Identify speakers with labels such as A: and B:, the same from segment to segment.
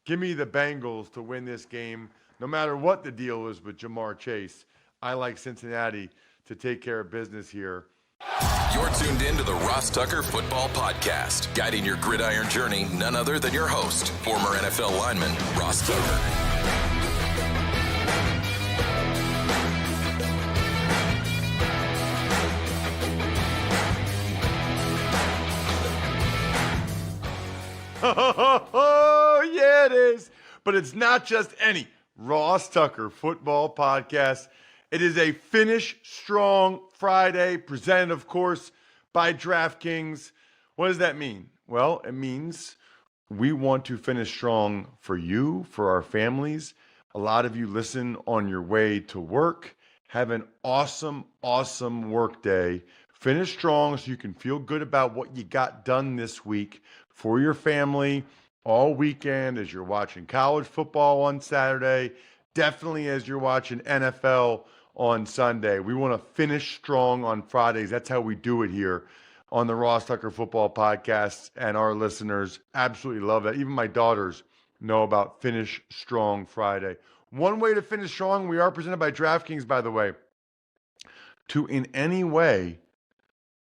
A: Give me the Bengals to win this game, no matter what the deal is with Jamar Chase. I like Cincinnati to take care of business here.
B: You're tuned in to the Ross Tucker Football Podcast. Guiding your gridiron journey, none other than your host, former NFL lineman, Ross Tucker.
A: Oh, yeah, it is. But it's not just any Ross Tucker Football Podcast. It is a Finish Strong Friday, presented, of course, by DraftKings. What does that mean? Well, it means we want to finish strong for you, for our families. A lot of you listen on your way to work. Have an awesome, awesome work day. Finish strong so you can feel good about what you got done this week for your family all weekend as you're watching college football on Saturday. Definitely as you're watching NFL on Sunday. We want to finish strong on Fridays. That's how we do it here on the Ross Tucker Football Podcast, and our listeners absolutely love that. Even my daughters know about Finish Strong Friday. One way to finish strong, we are presented by DraftKings, by the way, to in any way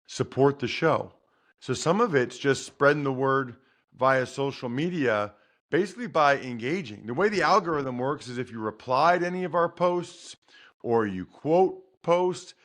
A: support the show. So some of it's just spreading the word via social media, basically by engaging. The way the algorithm works is if you reply to any of our posts or you quote posts,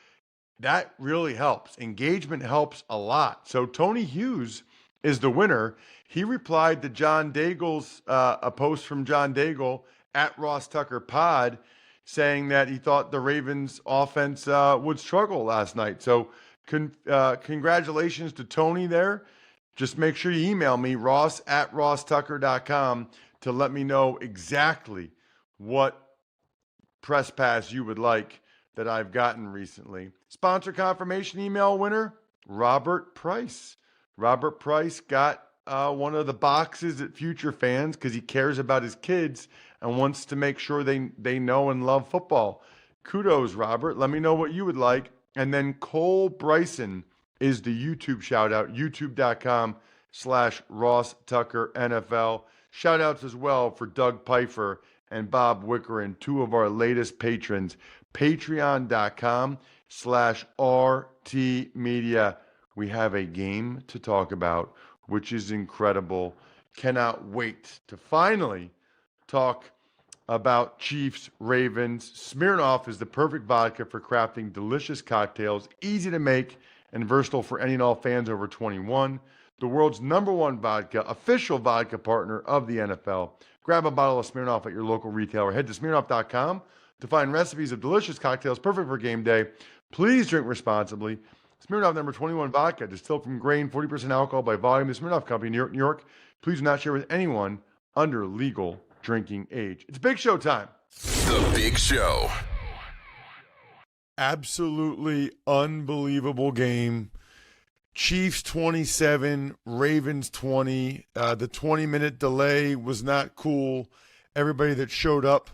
A: that really helps. Engagement helps a lot. So Tony Hughes is the winner. He replied to John Daigle's, a post from John Daigle at Ross Tucker Pod, saying that he thought the Ravens offense would struggle last night. So congratulations to Tony there. Just make sure you email me, ross@rosstucker.com, to let me know exactly what press pass you would like that I've gotten recently. Sponsor confirmation email winner, Robert Price. Robert Price got one of the boxes at Future Fans because he cares about his kids and wants to make sure they know and love football. Kudos, Robert. Let me know what you would like. And then Cole Bryson is the YouTube shout out, youtube.com/Ross Tucker NFL. Shout outs as well for Doug Pfeiffer and Bob Wickerin, two of our latest patrons. Patreon.com/RT Media. We have a game to talk about, which is incredible. Cannot wait to finally talk about Chiefs Ravens. Smirnoff is the perfect vodka for crafting delicious cocktails, easy to make and versatile for any and all fans over 21. The world's #1 vodka, official vodka partner of the NFL. Grab a bottle of Smirnoff at your local retailer. Head to Smirnoff.com to find recipes of delicious cocktails perfect for game day. Please drink responsibly. Smirnoff #21 vodka, distilled from grain, 40% alcohol by volume. The Smirnoff Company, New York, New York. Please do not share with anyone under legal drinking age. It's Big Show time.
B: The Big Show.
A: Absolutely unbelievable game. Chiefs 27, Ravens 20. The 20-minute delay was not cool. Everybody that showed up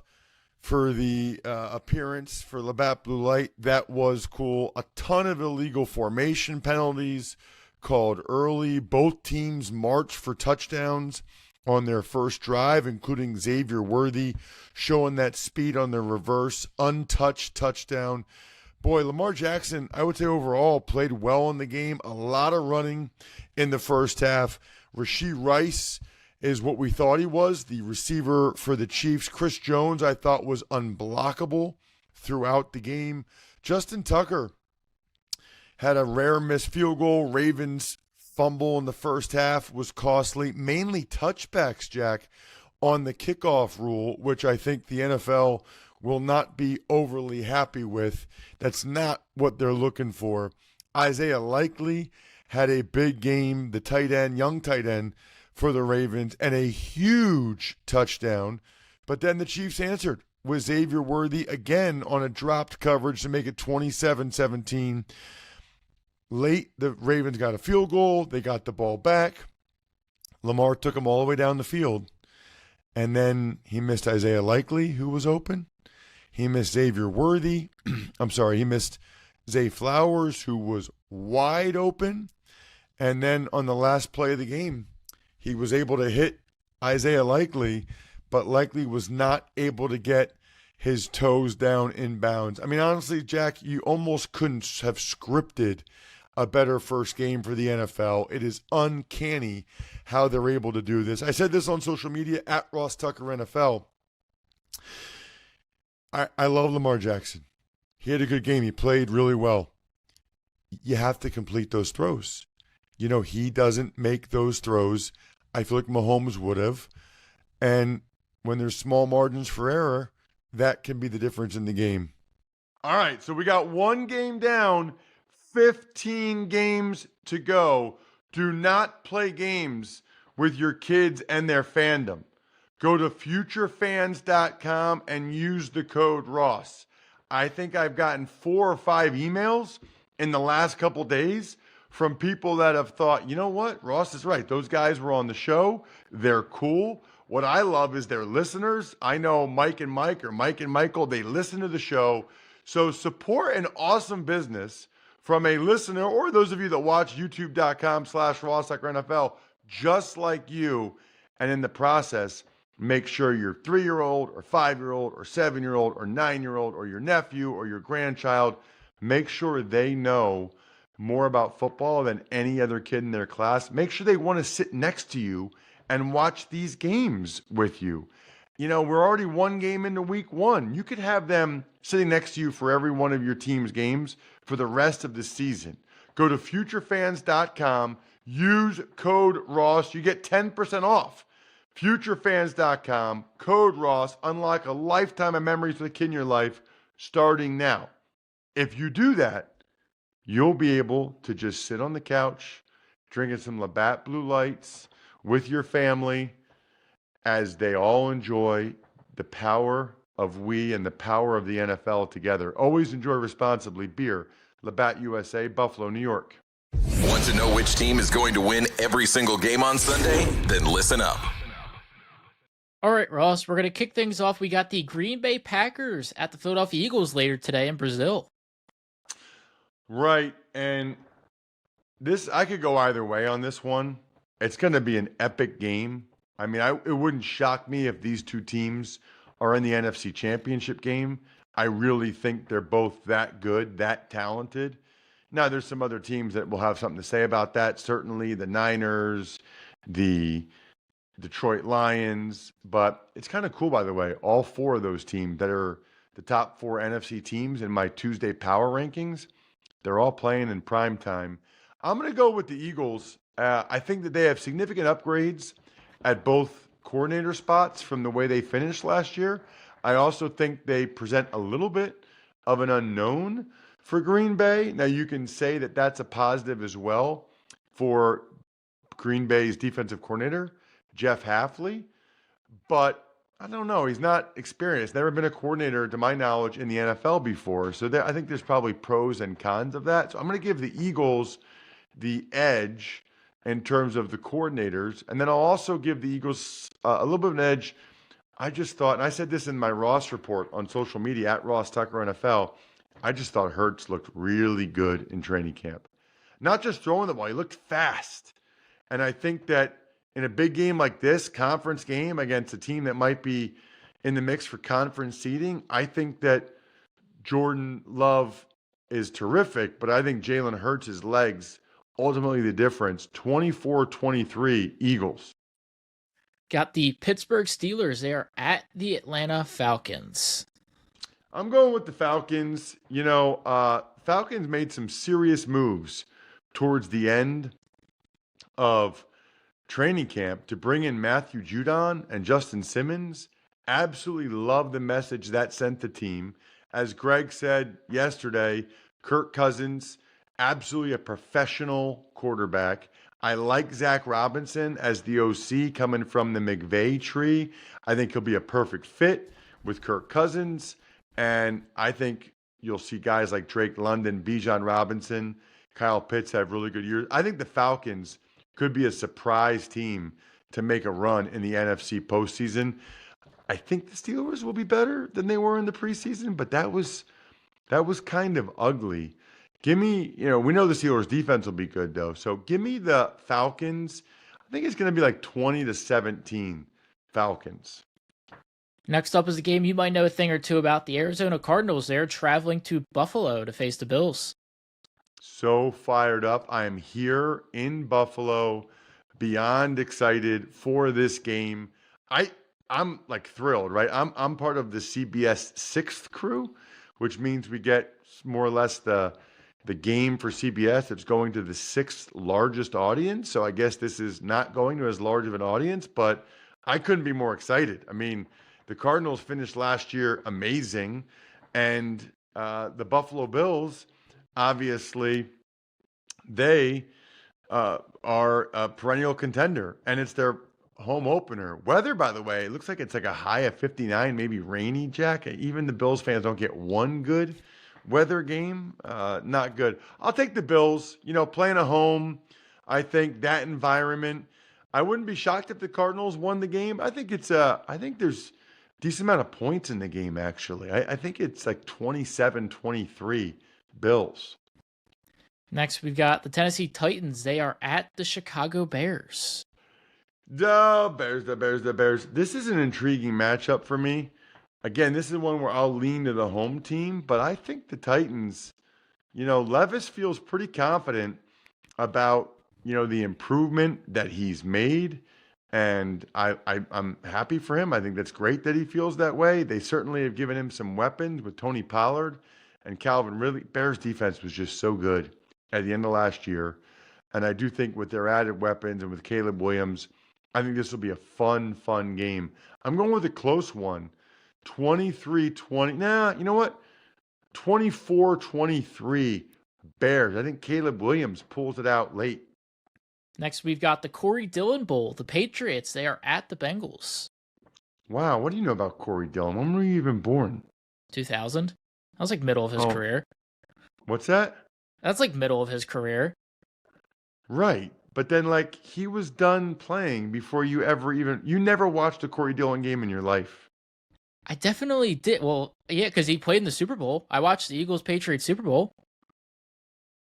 A: for the appearance for Labatt Blue Light, that was cool. A ton of illegal formation penalties called early. Both teams marched for touchdowns on their first drive, including Xavier Worthy showing that speed on the reverse, untouched touchdown. Boy, Lamar Jackson, I would say overall, played well in the game. A lot of running in the first half. Rashee Rice is what we thought he was, the receiver for the Chiefs. Chris Jones, I thought, was unblockable throughout the game. Justin Tucker had a rare missed field goal. Ravens fumble in the first half was costly. Mainly touchbacks, Jack, on the kickoff rule, which I think the NFL will not be overly happy with. That's not what they're looking for. Isaiah Likely had a big game, the tight end, young tight end for the Ravens, and a huge touchdown. But then the Chiefs answered with Xavier Worthy again on a dropped coverage to make it 27-17. Late, the Ravens got a field goal. They got the ball back. Lamar took them all the way down the field. And then he missed Isaiah Likely, who was open. He missed Xavier Worthy. He missed Zay Flowers, who was wide open. And then on the last play of the game, he was able to hit Isaiah Likely, but likely was not able to get his toes down in bounds. I mean, honestly, Jack, you almost couldn't have scripted a better first game for the NFL. It is uncanny how they're able to do this. I said this on social media at Ross Tucker NFL. I love Lamar Jackson. He had a good game. He played really well. You have to complete those throws. You know, he doesn't make those throws. I feel like Mahomes would have. And when there's small margins for error, that can be the difference in the game. All right, so we got one game down, 15 games to go. Do not play games with your kids and their fandom. Go to futurefans.com and use the code Ross. I think I've gotten 4 or 5 emails in the last couple days from people that have thought, you know what, Ross is right. Those guys were on the show. They're cool. What I love is their listeners. I know Mike and Mike or Mike and Michael, they listen to the show. So support an awesome business from a listener or those of you that watch youtube.com/RossTuckerNFL just like you. And in the process, make sure your 3-year-old or 5-year-old or 7-year-old or 9-year-old or your nephew or your grandchild, make sure they know more about football than any other kid in their class. Make sure they want to sit next to you and watch these games with you. You know, we're already one game into week 1. You could have them sitting next to you for every one of your team's games for the rest of the season. Go to futurefans.com, use code Ross. You get 10% off. Futurefans.com, code Ross. Unlock a lifetime of memories with a kid in your life starting now. If you do that, you'll be able to just sit on the couch, drinking some Labatt Blue Lights with your family as they all enjoy the power of we and the power of the NFL together. Always enjoy responsibly. Beer, Labatt USA, Buffalo, New York.
B: Want to know which team is going to win every single game on Sunday? Then listen up.
C: All right, Ross, we're going to kick things off. We got the Green Bay Packers at the Philadelphia Eagles later today in Brazil.
A: Right, and this, I could go either way on this one. It's going to be an epic game. I mean, it wouldn't shock me if these two teams are in the NFC Championship game. I really think they're both that good, that talented. Now, there's some other teams that will have something to say about that. Certainly the Niners, the Detroit Lions. But it's kind of cool, by the way, all 4 of those teams that are the top 4 NFC teams in my Tuesday power rankings, they're all playing in prime time. I'm going to go with the Eagles. I think that they have significant upgrades at both coordinator spots from the way they finished last year. I also think they present a little bit of an unknown for Green Bay. Now, you can say that that's a positive as well for Green Bay's defensive coordinator, Jeff Hafley. But I don't know. He's not experienced. Never been a coordinator, to my knowledge, in the NFL before. So I think there's probably pros and cons of that. So I'm going to give the Eagles the edge in terms of the coordinators. And then I'll also give the Eagles a little bit of an edge. I just thought, and I said this in my Ross report on social media at Ross Tucker NFL, I just thought Hurts looked really good in training camp. Not just throwing the ball, he looked fast. And I think that in a big game like this, conference game against a team that might be in the mix for conference seeding, I think that Jordan Love is terrific, but I think Jalen Hurts' legs, ultimately the difference. 24-23 Eagles.
C: Got the Pittsburgh Steelers. They are at the Atlanta Falcons.
A: I'm going with the Falcons. You know, Falcons made some serious moves towards the end of training camp to bring in Matthew Judon and Justin Simmons. Absolutely love the message that sent the team. As Greg said yesterday, Kirk Cousins, absolutely a professional quarterback. I like Zach Robinson as the OC coming from the McVay tree. I think he'll be a perfect fit with Kirk Cousins. And I think you'll see guys like Drake London, Bijan Robinson, Kyle Pitts have really good years. I think the Falcons could be a surprise team to make a run in the NFC postseason. I think the Steelers will be better than they were in the preseason, but that was kind of ugly. Give me, we know the Steelers defense will be good though. So give me the Falcons. I think it's going to be like 20-17 Falcons.
C: Next up is a game you might know a thing or two about. The Arizona Cardinals. They're traveling to Buffalo to face the Bills.
A: So fired up. I am here in Buffalo, beyond excited for this game. I'm like thrilled, right? I'm part of the CBS sixth crew, which means we get more or less the game for CBS. It's going to the sixth largest audience. So I guess this is not going to as large of an audience, but I couldn't be more excited. I mean, the Cardinals finished last year amazing, and the Buffalo Bills, obviously, they are a perennial contender, and it's their home opener. Weather, by the way, it looks like it's like a high of 59, maybe rainy, Jack. Even the Bills fans don't get one good weather game. Not good. I'll take the Bills, playing at home. I think that environment, I wouldn't be shocked if the Cardinals won the game. I think there's decent amount of points in the game, actually. I think it's like 27-23 Bills.
C: Next, we've got the Tennessee Titans. They are at the Chicago Bears.
A: The Bears. This is an intriguing matchup for me. Again, this is one where I'll lean to the home team, but I think the Titans, Levis feels pretty confident about, the improvement that he's made. And I'm happy for him. I think that's great that he feels that way. They certainly have given him some weapons with Tony Pollard and Calvin Ridley. Bears defense was just so good at the end of last year. And I do think with their added weapons and with Caleb Williams, I think this will be a fun game. I'm going with a close one. 23-20. Nah, you know what? 24-23 Bears. I think Caleb Williams pulls it out late.
C: Next, we've got the Corey Dillon Bowl. The Patriots, they are at the Bengals.
A: Wow, what do you know about Corey Dillon? When were you even born?
C: 2000. That was like middle of his career.
A: What's that?
C: That's like middle of his career.
A: Right. But then, he was done playing before you never watched a Corey Dillon game in your life.
C: I definitely did. Well, yeah, because he played in the Super Bowl. I watched the Eagles-Patriots Super Bowl.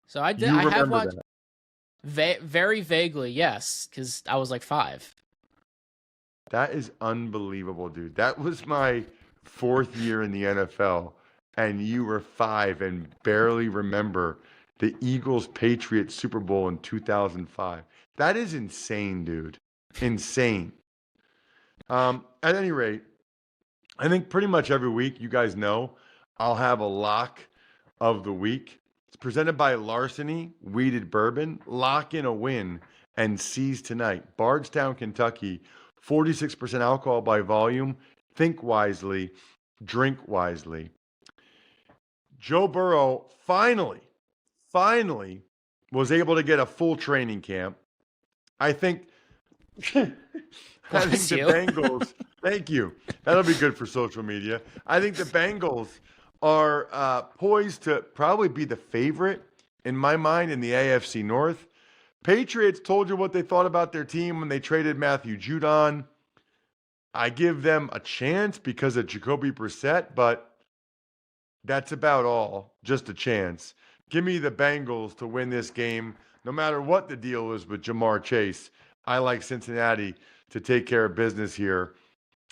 C: So I did. I have watched very vaguely, yes, because I was like 5.
A: That is unbelievable, dude. That was my 4th year in the NFL, and you were 5 and barely remember the Eagles-Patriots Super Bowl in 2005. That is insane, dude. Insane. At any rate, I think pretty much every week, you guys know, I'll have a lock of the week. It's presented by Larceny Weeded Bourbon. Lock in a win and seize tonight. Bardstown, Kentucky, 46% alcohol by volume. Think wisely, drink wisely. Joe Burrow finally was able to get a full training camp. I think the Bengals, thank you. That'll be good for social media. I think the Bengals are poised to probably be the favorite in my mind in the AFC North. Patriots told you what they thought about their team when they traded Matthew Judon. I give them a chance because of Jacoby Brissett, but that's about all. Just a chance. Give me the Bengals to win this game. No matter what the deal is with Jamar Chase, I like Cincinnati to take care of business here.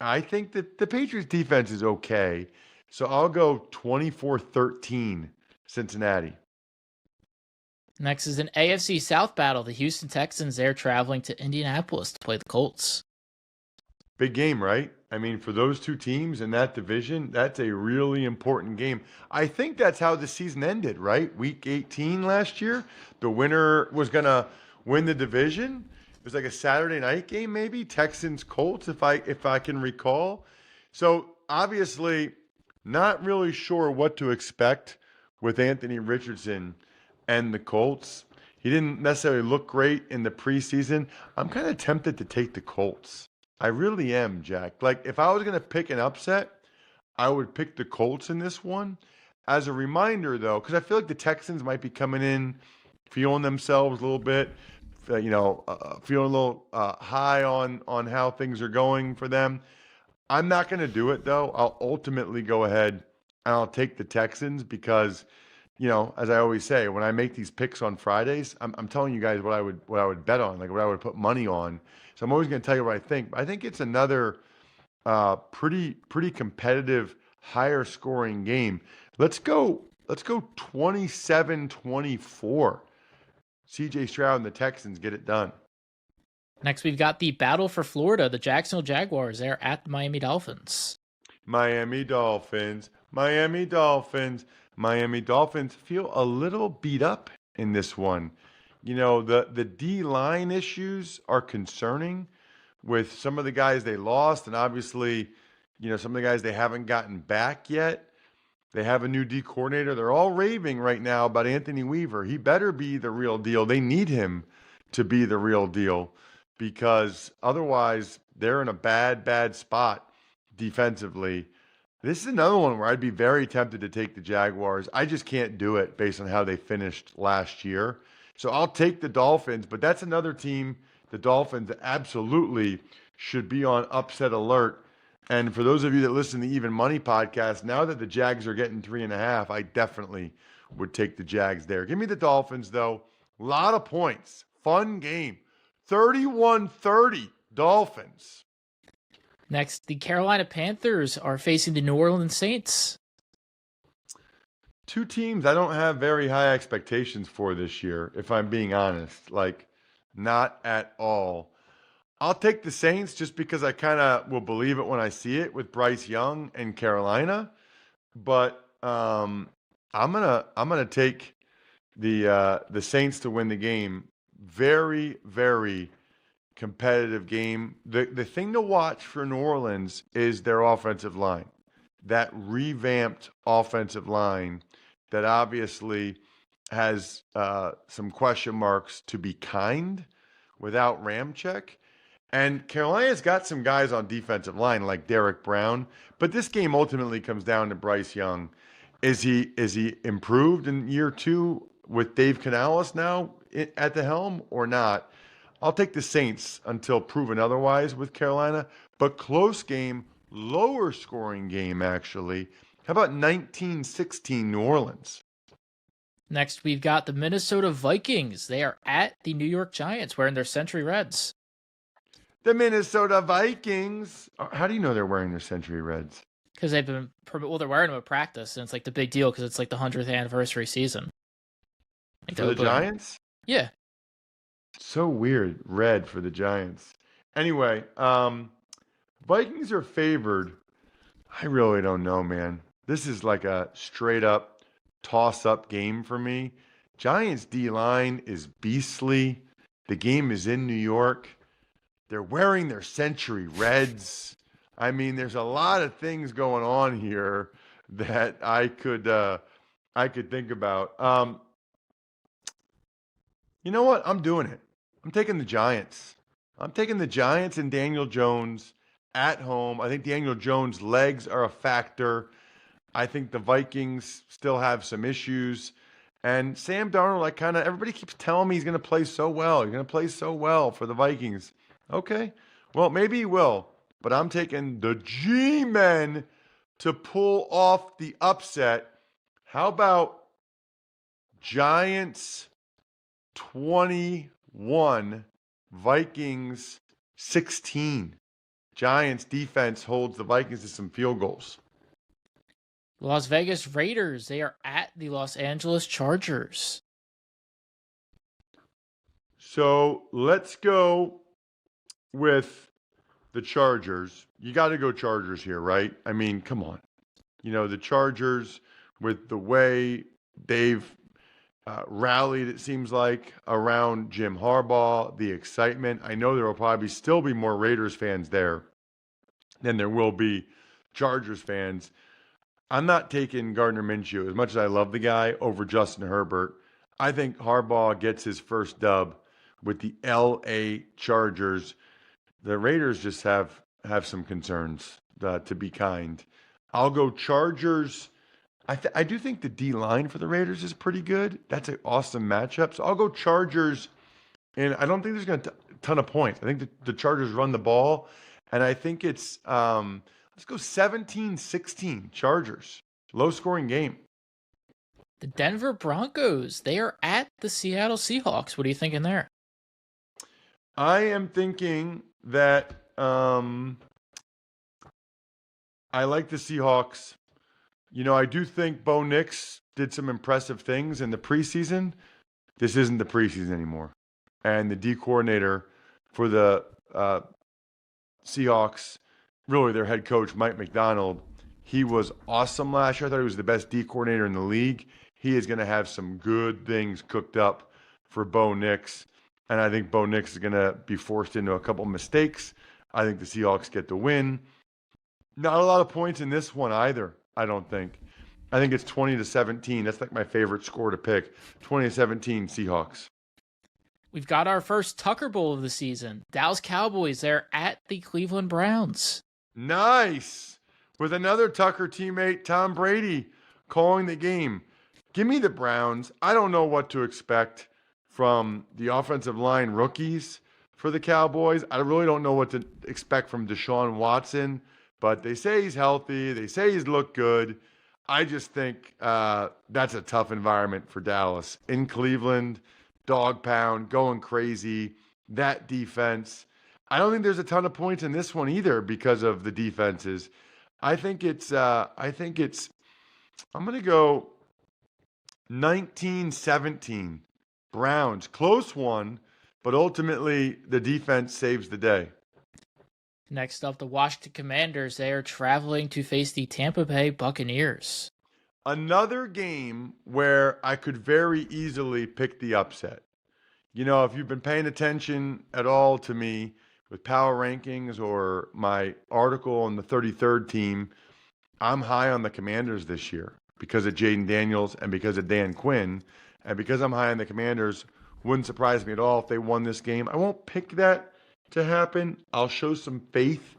A: I think that the Patriots defense is okay. So I'll go 24-13 Cincinnati.
C: Next is an AFC South battle. The Houston Texans, they're traveling to Indianapolis to play the Colts.
A: Big game, right? I mean, for those two teams in that division, that's a really important game. I think that's how the season ended, right? Week 18 last year, the winner was going to win the division. It was like a Saturday night game, maybe Texans Colts, if I can recall. So obviously, not really sure what to expect with Anthony Richardson and the Colts. He didn't necessarily look great in the preseason. I'm kind of tempted to take the Colts. I really am, Jack. If I was going to pick an upset, I would pick the Colts in this one. As a reminder, though, because I feel like the Texans might be coming in, feeling themselves a little bit, feeling a little high on how things are going for them. I'm not going to do it, though. I'll ultimately go ahead and I'll take the Texans because, as I always say, when I make these picks on Fridays, I'm telling you guys what I would bet on, what I would put money on. So I'm always going to tell you what I think. I think it's another Pretty competitive, higher scoring game. Let's go 27-24. CJ Stroud and the Texans get it done.
C: Next, we've got the battle for Florida. The Jacksonville Jaguars, they're at the Miami Dolphins.
A: Miami Dolphins feel a little beat up in this one. You know, the D-line issues are concerning with some of the guys they lost, and obviously, you know, some of the guys they haven't gotten back yet. They have a new D coordinator. They're all raving right now about Anthony Weaver. He better be the real deal. They need him to be the real deal because otherwise they're in a bad spot defensively. This is another one where I'd be very tempted to take the Jaguars. I just can't do it based on how they finished last year. So I'll take the Dolphins, but that's another team, the Dolphins, absolutely should be on upset alert. And for those of you that listen to the Even Money podcast, now that the Jags are getting 3.5, I definitely would take the Jags there. Give me the Dolphins, though. A lot of points. Fun game. 31-30 Dolphins.
C: Next, the Carolina Panthers are facing the New Orleans Saints.
A: Two teams I don't have very high expectations for this year, if I'm being honest. Like, not at all. I'll take the Saints just because I kind of will believe it when I see it with Bryce Young and Carolina. But I'm gonna take the Saints to win the game. Very, very competitive game. The thing to watch for New Orleans is their offensive line. That revamped offensive line that obviously has some question marks, to be kind, without Ramczyk. And Carolina's got some guys on defensive line like Derek Brown, but this game ultimately comes down to Bryce Young. Is he improved in year 2 with Dave Canales now at the helm or not? I'll take the Saints until proven otherwise with Carolina, but close game, lower scoring game actually. How about 19-16 New Orleans?
C: Next, we've got the Minnesota Vikings. They are at the New York Giants wearing their Century Reds.
A: The Minnesota Vikings. How do you know they're wearing their Century Reds?
C: Because they've been, well, they're wearing them at practice, and it's like the big deal because it's like the 100th anniversary season. Like
A: for the Giants?
C: Yeah.
A: So weird. Red for the Giants. Anyway, Vikings are favored. I really don't know, man. This is like a straight up toss up game for me. Giants D-line is beastly. The game is in New York. They're wearing their Century Reds. I mean, there's a lot of things going on here that I could think about. You know what? I'm doing it. I'm taking the Giants. I'm taking the Giants and Daniel Jones at home. I think Daniel Jones' legs are a factor. I think the Vikings still have some issues. And Sam Darnold, everybody keeps telling me he's going to play so well. He's going to play so well for the Vikings. Okay, well, maybe he will. But I'm taking the G-Men to pull off the upset. How about Giants 21, Vikings 16? Giants defense holds the Vikings to some field goals.
C: Las Vegas Raiders, they are at the Los Angeles Chargers.
A: So let's go with the Chargers. You got to go Chargers here, right? I mean, come on. You know, the Chargers, with the way they've rallied, it seems like, around Jim Harbaugh, the excitement. I know there will probably still be more Raiders fans there than there will be Chargers fans. I'm not taking Gardner Minshew, as much as I love the guy, over Justin Herbert. I think Harbaugh gets his first dub with the L.A. Chargers. The Raiders just have some concerns, to be kind. I'll go Chargers. I do think the D-line for the Raiders is pretty good. That's an awesome matchup. So I'll go Chargers, and I don't think there's going to be a ton of points. I think the Chargers run the ball, and I think it's let's go 17-16 Chargers. Low-scoring game.
C: The Denver Broncos, they are at the Seattle Seahawks. What are you thinking there?
A: I am thinking that I like the Seahawks. You know, I do think Bo Nix did some impressive things in the preseason. This isn't the preseason anymore. And the D coordinator for the Seahawks, really their head coach, Mike McDonald, he was awesome last year. I thought he was the best D coordinator in the league. He is going to have some good things cooked up for Bo Nix. And I think Bo Nix is going to be forced into a couple mistakes. I think the Seahawks get the win. Not a lot of points in this one either, I don't think. I think it's 20-17. That's like my favorite score to pick. 20-17 Seahawks.
C: We've got our first Tucker Bowl of the season. Dallas Cowboys, they're at the Cleveland Browns.
A: Nice. With another Tucker teammate, Tom Brady, calling the game. Give me the Browns. I don't know what to expect from the offensive line rookies for the Cowboys. I really don't know what to expect from Deshaun Watson, but they say he's healthy. They say he's looked good. I just think that's a tough environment for Dallas. In Cleveland, dog pound, going crazy, that defense. I don't think there's a ton of points in this one either because of the defenses. I'm going to go 19-17. Browns, close one, but ultimately the defense saves the day.
C: Next up, the Washington Commanders. They are traveling to face the Tampa Bay Buccaneers.
A: Another game where I could very easily pick the upset. You know, if you've been paying attention at all to me with power rankings or my article on the 33rd team, I'm high on the Commanders this year because of Jaden Daniels and because of Dan Quinn. And because I'm high on the Commanders, wouldn't surprise me at all if they won this game. I won't pick that to happen. I'll show some faith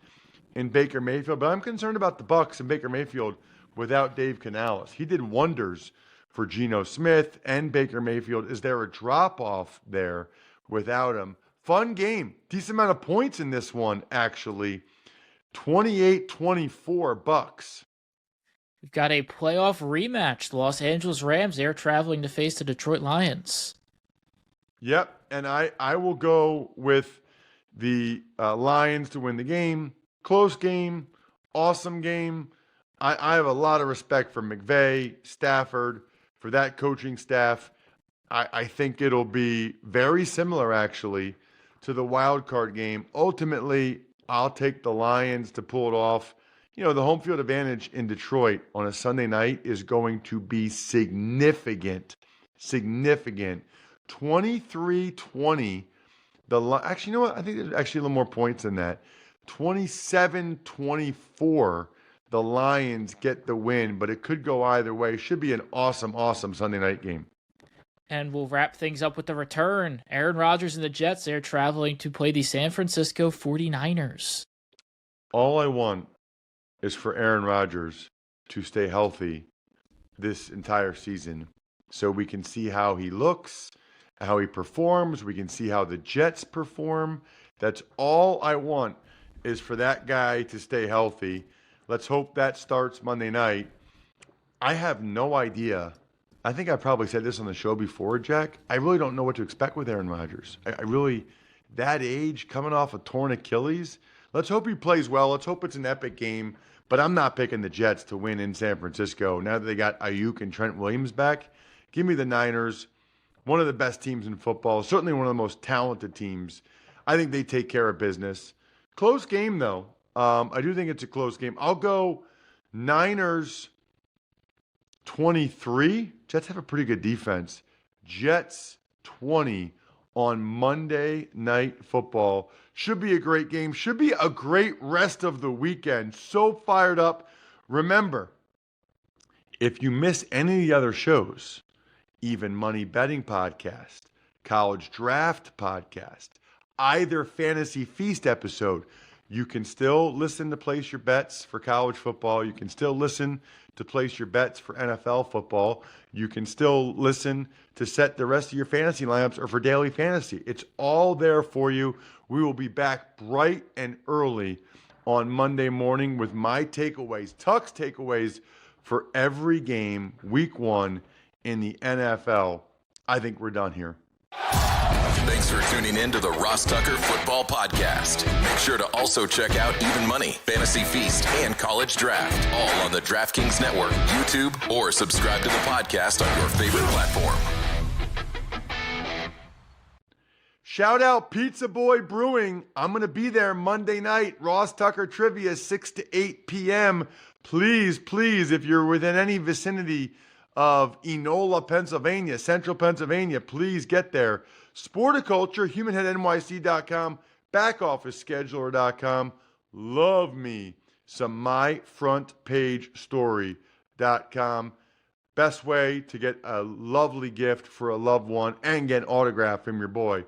A: in Baker Mayfield, but I'm concerned about the Bucs and Baker Mayfield without Dave Canales. He did wonders for Geno Smith and Baker Mayfield. Is there a drop-off there without him? Fun game. Decent amount of points in this one, actually. 28-24 Bucs.
C: We've got a playoff rematch. The Los Angeles Rams, they're traveling to face the Detroit Lions.
A: Yep, and I will go with the Lions to win the game. Close game, awesome game. I have a lot of respect for McVay, Stafford, for that coaching staff. I think it'll be very similar, actually, to the wild card game. Ultimately, I'll take the Lions to pull it off. You know, the home field advantage in Detroit on a Sunday night is going to be significant. 23-20. Actually, you know what? I think there's actually a little more points than that. 27-24. The Lions get the win, but it could go either way. Should be an awesome Sunday night game.
C: And we'll wrap things up with the return. Aaron Rodgers and the Jets, they're traveling to play the San Francisco 49ers.
A: All I want is for Aaron Rodgers to stay healthy this entire season so we can see how he looks, how he performs. We can see how the Jets perform. That's all I want is for that guy to stay healthy. Let's hope that starts Monday night. I have no idea. I think I probably said this on the show before, Jack. I really don't know what to expect with Aaron Rodgers. I really, that age, coming off a torn Achilles, let's hope he plays well. Let's hope it's an epic game. But I'm not picking the Jets to win in San Francisco. Now that they got Ayuk and Trent Williams back, give me the Niners, one of the best teams in football, certainly one of the most talented teams. I think they take care of business. Close game, though. I do think it's a close game. I'll go Niners 23. Jets have a pretty good defense. Jets 20 on Monday Night Football. Should be a great game. Should be a great rest of the weekend. So fired up. Remember, if you miss any of the other shows, Even Money Betting Podcast, College Draft Podcast, either Fantasy Feast episode, you can still listen to place your bets for college football. You can still listen to place your bets for NFL football. You can still listen to set the rest of your fantasy lineups or for daily fantasy. It's all there for you. We will be back bright and early on Monday morning with my takeaways, Tuck's takeaways for every game, week one in the NFL. I think we're done here.
B: Thanks for tuning in to the Ross Tucker Football Podcast. Make sure to also check out Even Money, Fantasy Feast, and College Draft, all on the DraftKings Network, YouTube, or subscribe to the podcast on your favorite platform.
A: Shout out Pizza Boy Brewing. I'm going to be there Monday night. Ross Tucker Trivia, 6 to 8 p.m. Please, if you're within any vicinity of Enola, Pennsylvania, central Pennsylvania, please get there. Sporticulture, humanheadnyc.com, backofficescheduler.com. Love me some myfrontpagestory.com. Best way to get a lovely gift for a loved one and get an autograph from your boy.